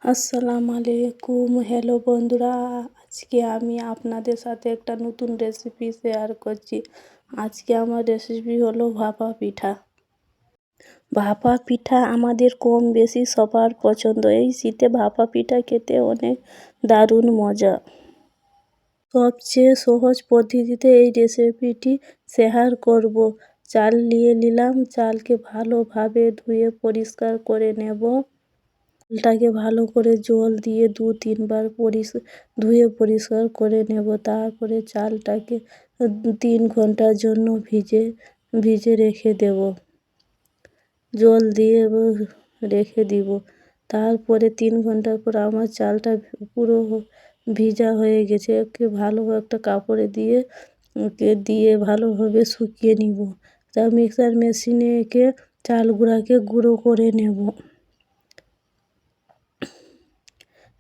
আসসালামু আলাইকুম। হ্যালো বন্ধুরা, আজকে আমি আপনাদের সাথে একটা নতুন রেসিপি শেয়ার করছি। আজকে আমার রেসিপি হলো ভাপা পিঠা। ভাপা পিঠা আমাদের কম বেশি সবার পছন্দ। এই শীতে ভাপা পিঠা খেতে অনেক দারুণ মজা। সবচেয়ে সহজ পদ্ধতিতে এই রেসিপিটি শেয়ার করব। চাল নিয়ে নিলাম, চালকে ভালোভাবে ধুয়ে পরিষ্কার করে নেব। চালটাকে ভালো করে জল দিয়ে 2-3 বার ধুয়ে পরিষ্কার করে নেব। তারপরে চালটাকে 3 ঘন্টার জন্য ভিজে রেখে দেব। জল দিয়ে রেখে দিব। তারপরে 3 ঘন্টার পর আমার চালটা পুরো ভিজা হয়ে গেছে। ওকে ভালো একটা কাপড়ে দিয়ে ভালোভাবে শুকিয়ে নিব। তা মিক্সার মেশিনে একে চাল গুঁড়ো করে নেব।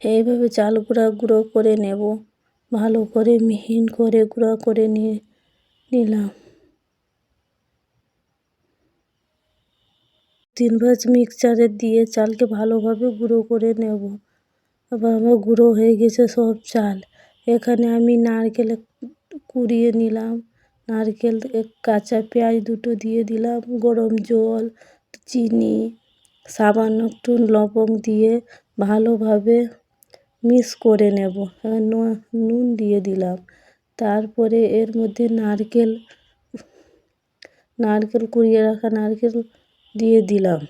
এইভাবে চাল গুঁড়ো করে নেব। ভালো করে মিহিন করে গুঁড়ো করে নিলাম। 3 বার মিক্সচারে দিয়ে চালকে ভালোভাবে গুঁড়ো করে নেব। আবার আমার গুঁড়ো হয়ে গেছে সব চাল। এখানে আমি নারকেল কুড়িয়ে নিলাম। নারকেল, কাঁচা পেঁয়াজ দুটো দিয়ে দিলাম, গরম জল, চিনি, সামান্য একটু লবণ দিয়ে ভালোভাবে মিক্স করে নেব। নুন দিয়ে দিলাম। তারপরে এর মধ্যে নারকেল কুড়িয়ে রাখা নারকেল দিয়ে দিলাম।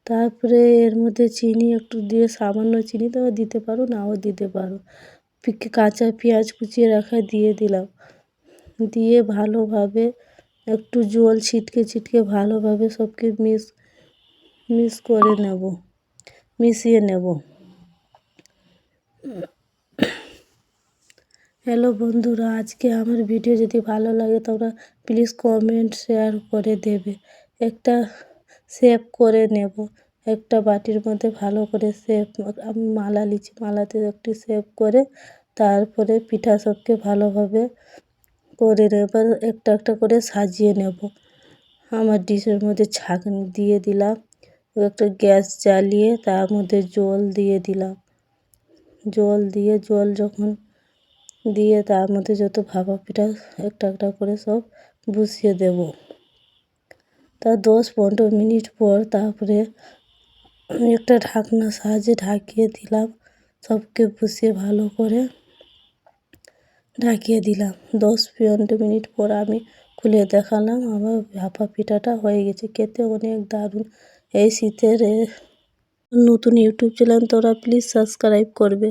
তারপরে এর মধ্যে চিনি একটু দিয়ে, সামান্য চিনি তো দিতে পারো, নাও দিতে পারো। কাঁচা পেঁয়াজ কুচিয়ে রাখা দিয়ে দিলাম। দিয়ে ভালোভাবে একটু জল ছিটকে ভালোভাবে সবকে মিশিয়ে নেব। হ্যালো বন্ধুরা, আজকে আমার ভিডিও যদি ভালো লাগে তোমরা প্লিজ কমেন্ট শেয়ার করে দেবে। একটা শেপ করে নেব। একটা বাটির মধ্যে ভালো করে আমি মালা নিচ্ছি, মালাতে একটি শেপ করে তারপরে পিঠা সবকে ভালোভাবে করে নেব। একটা করে সাজিয়ে নেব। আমার ডিশের মধ্যে ছাঁকনি দিয়ে দিলাম। একটা গ্যাস জ্বালিয়ে তার মধ্যে জল দিয়ে দিলাম। জল যখন দিয়ে তার মধ্যে যত ভাপা পিঠা একটা করে সব বসিয়ে দেব। তা 10-15 মিনিট পর তারপরে আমি একটা ঢাকনার সাহায্যে ঢাকিয়ে দিলাম। সবকে বসিয়ে ভালো করে ঢাকিয়ে দিলাম। 10-15 মিনিট পর আমি খুলে দেখালাম, আমার ভাপা পিঠাটা হয়ে গেছে। খেতে অনেক দারুণ। এই শীতের নতুন ইউটিউব চ্যানেল তোমরা প্লিজ সাবস্ক্রাইব করবে।